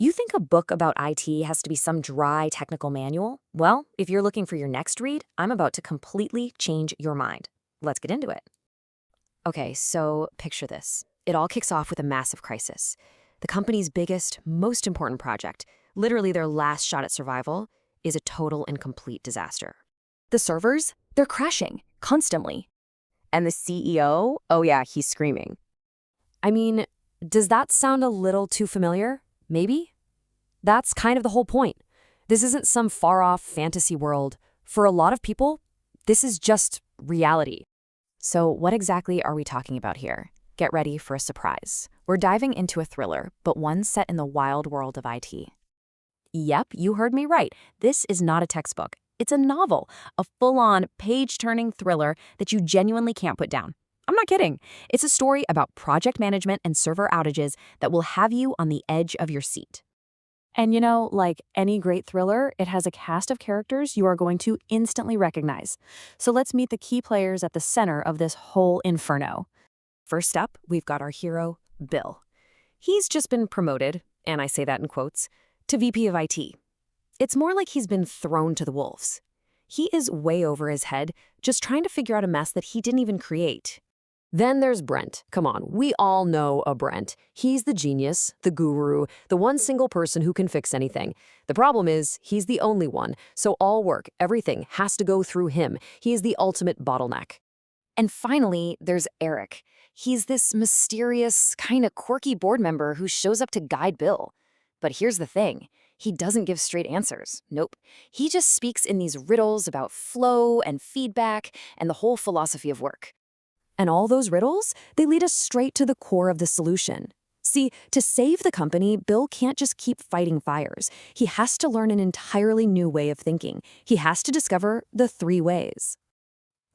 You think a book about IT has to be some dry technical manual? Well, if you're looking for your next read, I'm about to completely change your mind. Let's get into it. Okay, so picture this. It all kicks off with a massive crisis. The company's biggest, most important project, literally their last shot at survival, is a total and complete disaster. The servers, they're crashing constantly. And the CEO, oh yeah, he's screaming. I mean, does that sound a little too familiar? Maybe? That's kind of the whole point. This isn't some far-off fantasy world. For a lot of people, this is just reality. So what exactly are we talking about here? Get ready for a surprise. We're diving into a thriller, but one set in the wild world of IT. Yep, you heard me right. This is not a textbook. It's a novel, a full-on, page-turning thriller that you genuinely can't put down. I'm not kidding. It's a story about project management and server outages that will have you on the edge of your seat. And you know, like any great thriller, it has a cast of characters you are going to instantly recognize. So let's meet the key players at the center of this whole inferno. First up, we've got our hero, Bill. He's just been promoted, and I say that in quotes, to VP of IT. It's more like he's been thrown to the wolves. He is way over his head, just trying to figure out a mess that he didn't even create. Then there's Brent. Come on, we all know a Brent. He's the genius, the guru, the one single person who can fix anything. The problem is, he's the only one, so all work, everything has to go through him. He is the ultimate bottleneck. And finally, there's Eric. He's this mysterious, kind of quirky board member who shows up to guide Bill. But here's the thing. He doesn't give straight answers. Nope. He just speaks in these riddles about flow and feedback and the whole philosophy of work. And all those riddles, they lead us straight to the core of the solution. See, to save the company, Bill can't just keep fighting fires. He has to learn an entirely new way of thinking. He has to discover the 3 ways.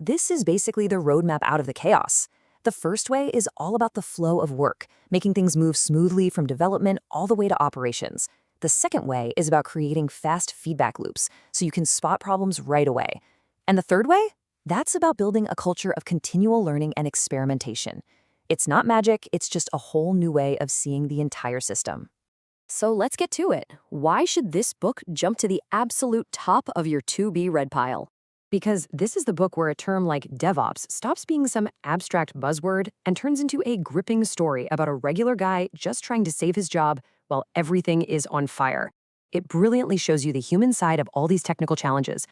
This is basically the roadmap out of the chaos. The first way is all about the flow of work, making things move smoothly from development all the way to operations. The second way is about creating fast feedback loops, so you can spot problems right away. And the third way? That's about building a culture of continual learning and experimentation. It's not magic, it's just a whole new way of seeing the entire system. So let's get to it. Why should this book jump to the absolute top of your to-be-read pile? Because this is the book where a term like DevOps stops being some abstract buzzword and turns into a gripping story about a regular guy just trying to save his job while everything is on fire. It brilliantly shows you the human side of all these technical challenges.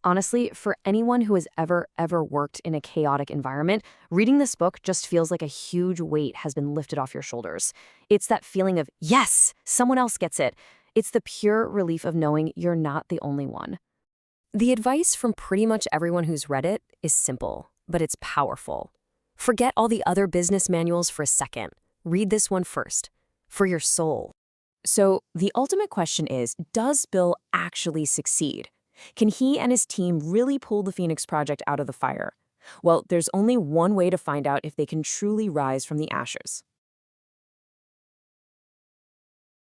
Honestly, for anyone who has ever worked in a chaotic environment, reading this book just feels like a huge weight has been lifted off your shoulders. It's that feeling of, yes, someone else gets it. It's the pure relief of knowing you're not the only one. The advice from pretty much everyone who's read it is simple, but it's powerful. Forget all the other business manuals for a second. Read this one first, for your soul. So the ultimate question is, does Bill actually succeed? Can he and his team really pull the Phoenix Project out of the fire? Well, there's only one way to find out if they can truly rise from the ashes.